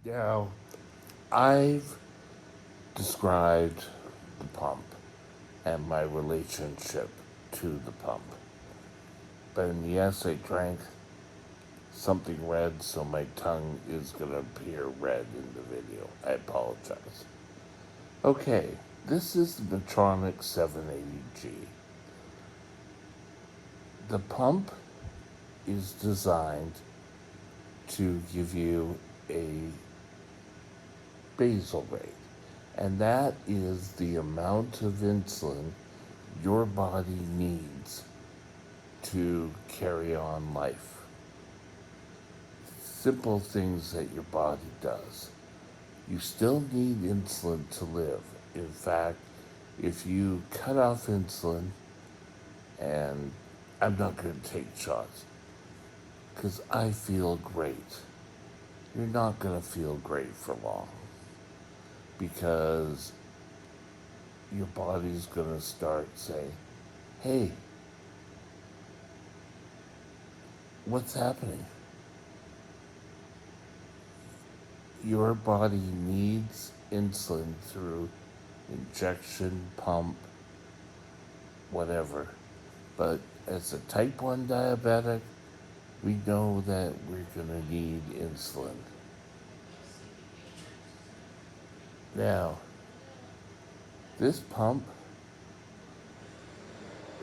Now, I've described the pump and my relationship to the pump. But in the essay, drank something red, so my tongue is going to appear red in the video. I apologize. Okay, this is the Medtronic 780G. The pump is designed to give you a basal rate, and that is the amount of insulin your body needs to carry on life. Simple things that your body does. You still need insulin to live. In fact, if you cut off insulin, and I'm not going to take shots because I feel great, you're not going to feel great for long, because your body's going to start saying, hey, what's happening? Your body needs insulin through injection, pump, whatever. But as a type 1 diabetic, we know that we're going to need insulin. Now, this pump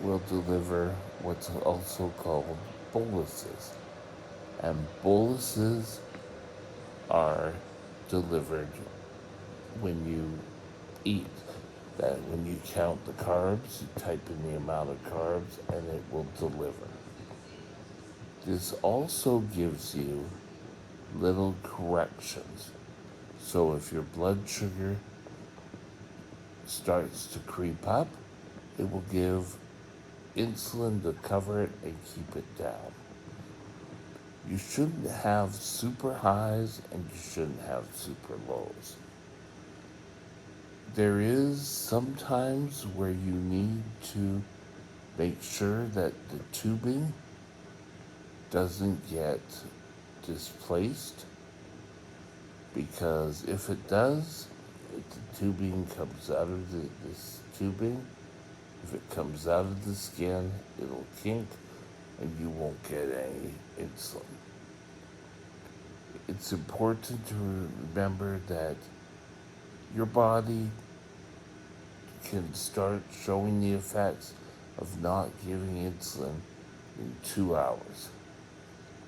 will deliver what's also called boluses. And boluses are delivered when you eat. That when you count the carbs, you type in the amount of carbs and it will deliver. This also gives you little corrections. So if your blood sugar starts to creep up, it will give insulin to cover it and keep it down. You shouldn't have super highs and you shouldn't have super lows. There is sometimes where you need to make sure that the tubing doesn't get displaced, because if it does, if the tubing comes out of this tubing, if it comes out of the skin, it'll kink and you won't get any insulin. It's important to remember that your body can start showing the effects of not giving insulin in 2 hours.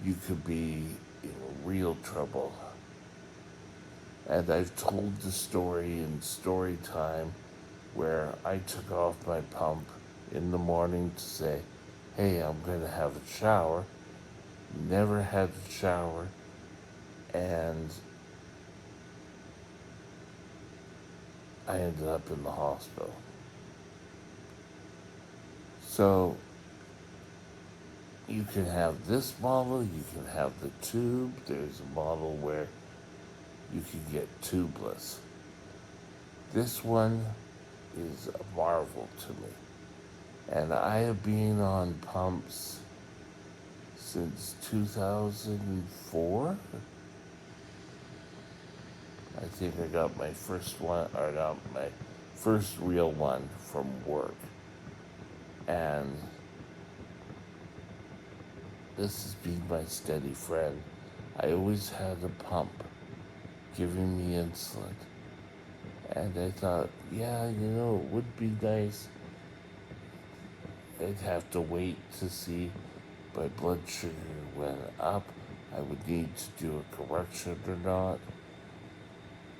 You could be in real trouble. And I've told the story in story time where I took off my pump in the morning to say, hey, I'm going to have a shower. Never had a shower, and I ended up in the hospital. So you can have this model, you can have the tube. There's a model where you can get tubeless. This one is a marvel to me. And I have been on pumps since 2004. I think I got my first one, or not my first real one from work. And this has been my steady friend. I always had a pump giving me insulin. And I thought, yeah, it would be nice. I'd have to wait to see my blood sugar went up. I would need to do a correction or not.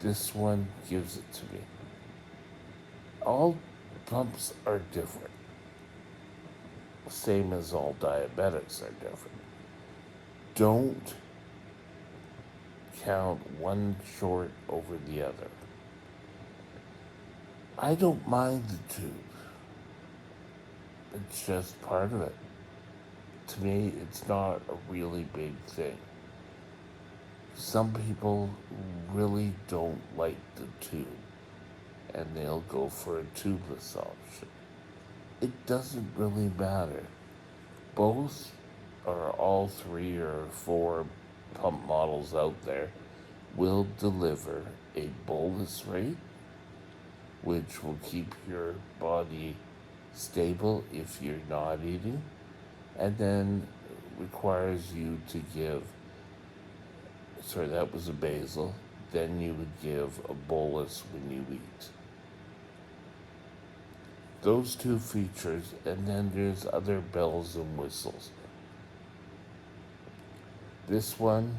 This one gives it to me. All pumps are different, same as all diabetics are different. Don't count one short over the other. I don't mind the tube, it's just part of it. To me, it's not a really big thing. Some people really don't like the tube and they'll go for a tubeless option. It doesn't really matter. Both, or all three or four pump models out there, will deliver a bolus rate, which will keep your body stable if you're not eating, and then requires you to give, sorry, that was a basal, then you would give a bolus when you eat. Those two features, and then there's other bells and whistles. This one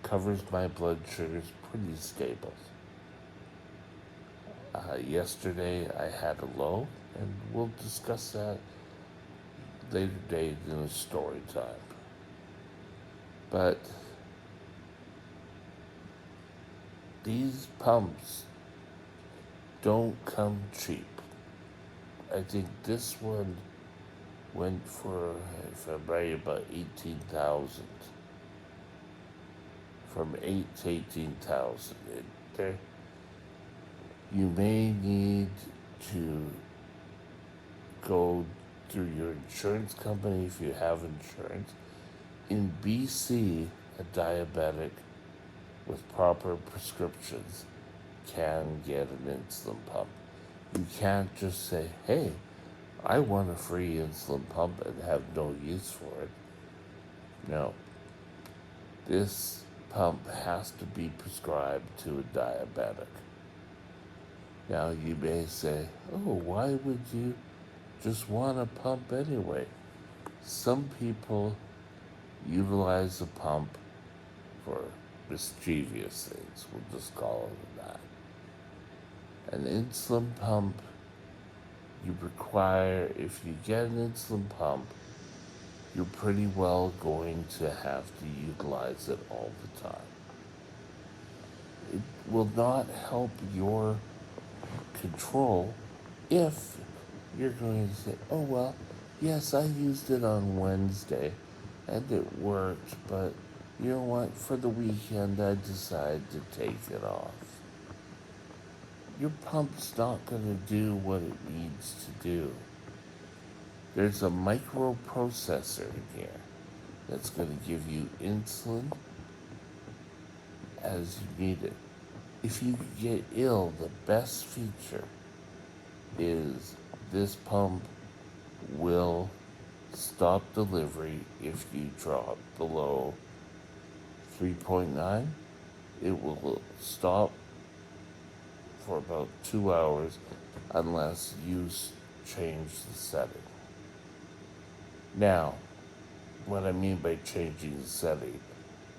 covers my blood sugars pretty stable. Yesterday I had a low, and we'll discuss that later date in a story time. But these pumps don't come cheap. I think this one went for, if I'm right, about 18,000. From 8 to 18,000. You may need to go through your insurance company if you have insurance. In BC, a diabetic with proper prescriptions can get an insulin pump. You can't just say, hey, I want a free insulin pump and have no use for it. No. This pump has to be prescribed to a diabetic. Now you may say, oh, why would you just want a pump anyway? Some people utilize a pump for mischievous things, we'll just call it that. An insulin pump, you require, if you get an insulin pump, you're pretty well going to have to utilize it all the time. It will not help your control if you're going to say, oh, well, yes, I used it on Wednesday and it worked, but you know what? For the weekend, I decided to take it off. Your pump's not going to do what it needs to do. There's a microprocessor in here that's going to give you insulin as you need it. If you get ill, the best feature is this pump will stop delivery if you drop below 3.9. It will stop for about 2 hours unless you change the setting. Now, what I mean by changing the setting,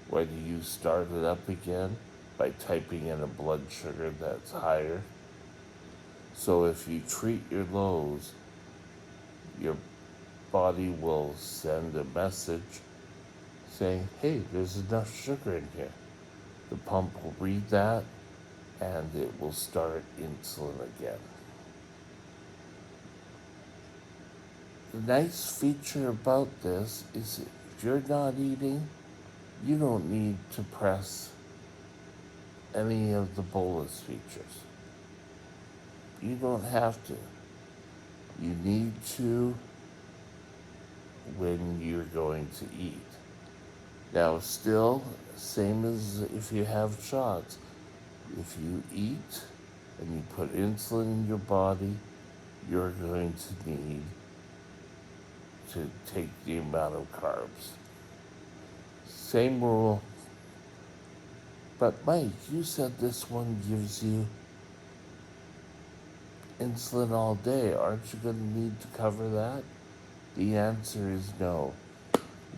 whether you start it up again by typing in a blood sugar that's higher. So if you treat your lows, your body will send a message saying, hey, there's enough sugar in here. The pump will read that and it will start insulin again. The nice feature about this is if you're not eating, you don't need to press any of the bolus features. You don't have to. You need to when you're going to eat. Now, still, same as if you have shots, If you eat and you put insulin in your body, you're going to need to take the amount of carbs. Same rule. But Mike, you said this one gives you insulin all day. Aren't you going to need to cover that? The answer is no.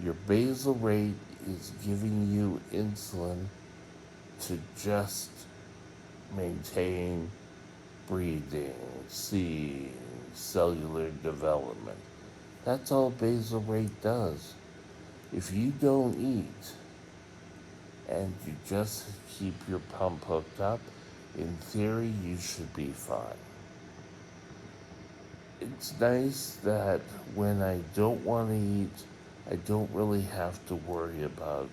Your basal rate is giving you insulin to just maintain breathing, seeing, cellular development. That's all basal rate does. If you don't eat and you just keep your pump hooked up, in theory, you should be fine. It's nice that when I don't want to eat, I don't really have to worry about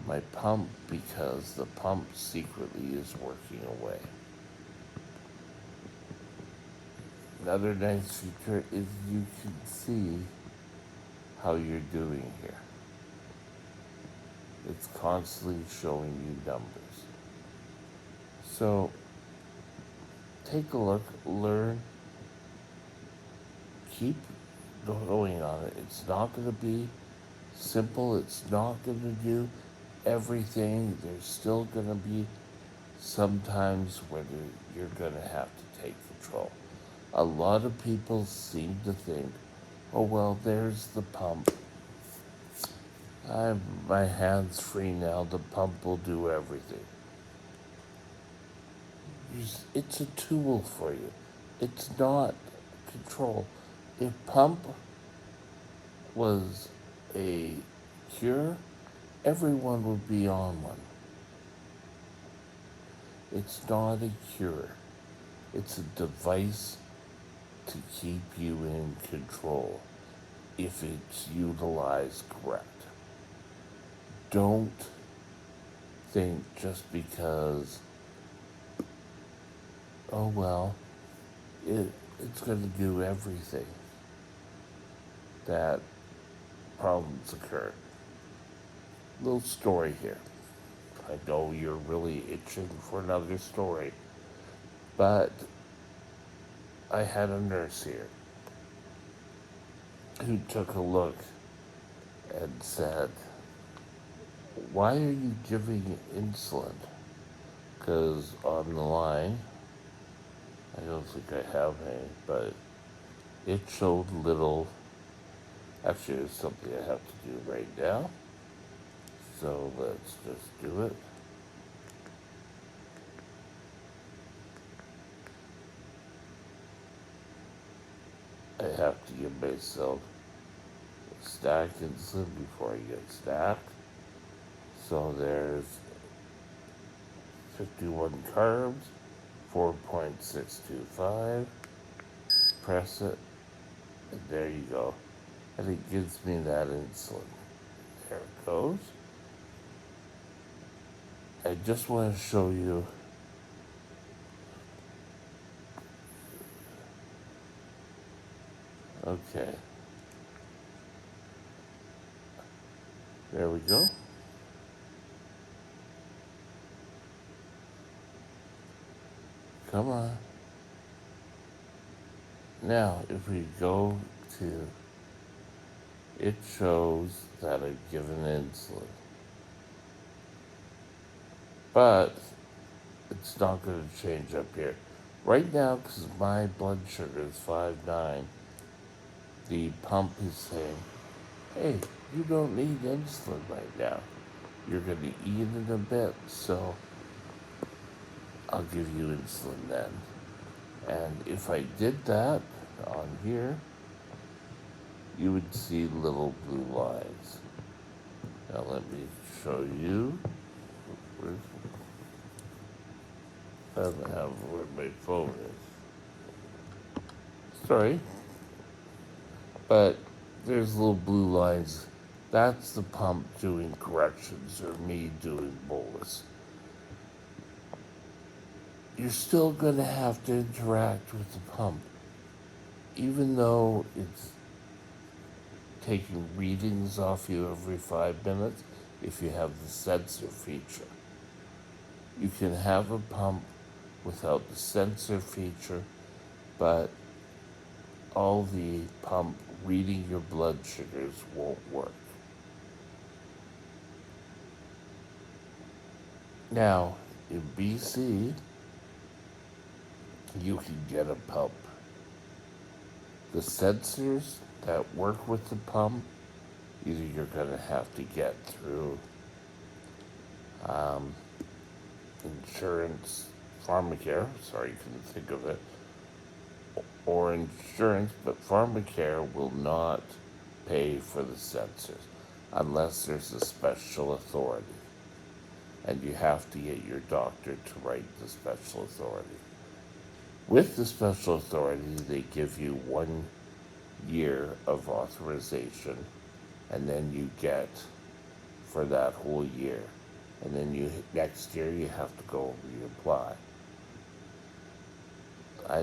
my pump because the pump secretly is working away. Another nice feature is you can see how you're doing here. It's constantly showing you numbers. So take a look, learn, keep going on it. It's not going to be simple. It's not going to do everything. There's still going to be sometimes where you're going to have to take control. A lot of people seem to think, oh, well, there's the pump. My hand's free now. The pump will do everything. It's a tool for you. It's not control. If pump was a cure, everyone would be on one. It's not a cure. It's a device to keep you in control if it's utilized correct. Don't think just because, oh well, it's going to do everything, that problems occur. Little story here. I know you're really itching for another story, but I had a nurse here who took a look and said, why are you giving insulin? Because on the line, I don't think I have any, but it showed little. Actually, it's something I have to do right now. So let's just do it. I have to give myself a stack insulin before I get stacked. So there's 51 carbs, 4.625. Press it, and there you go. And it gives me that insulin. There it goes. I just want to show you okay. There we go. Come on. Now, if we go to, it shows that I've given insulin. But it's not going to change up here. Right now, because my blood sugar is 5.9, the pump is saying, hey, you don't need insulin right now. You're going to eat in a bit, so I'll give you insulin then. And if I did that on here, you would see little blue lines. Now let me show you. I don't have where my phone is. Sorry. But there's little blue lines. That's the pump doing corrections or me doing bolus. You're still going to have to interact with the pump. Even though it's taking readings off you every 5 minutes, if you have the sensor feature, You can have a pump without the sensor feature, but all the pump reading your blood sugars won't work. Now, in BC, you can get a pump. The sensors that work with the pump, either you're going to have to get through insurance, pharmacare, sorry, I couldn't think of it, or insurance, but pharmacare will not pay for the sensors unless there's a special authority. And you have to get your doctor to write the special authority. With the special authority, they give you 1 year of authorization, and then you get for that whole year. And then next year you have to go reapply. I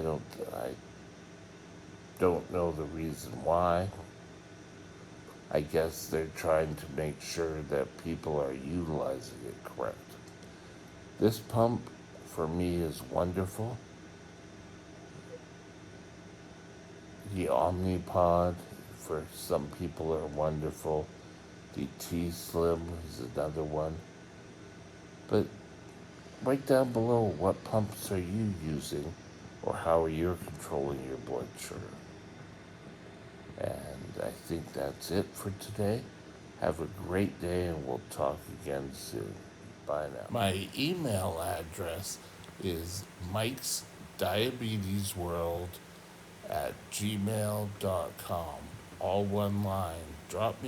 don't know the reason why. I guess they're trying to make sure that people are utilizing it correct. This pump for me is wonderful. The Omnipod for some people are wonderful. The T Slim is another one. But write down below what pumps are you using or how are you controlling your blood sugar. And I think that's it for today. Have a great day and we'll talk again soon. Bye now. My email address is Mike's Diabetes World at gmail.com. All one line. Drop me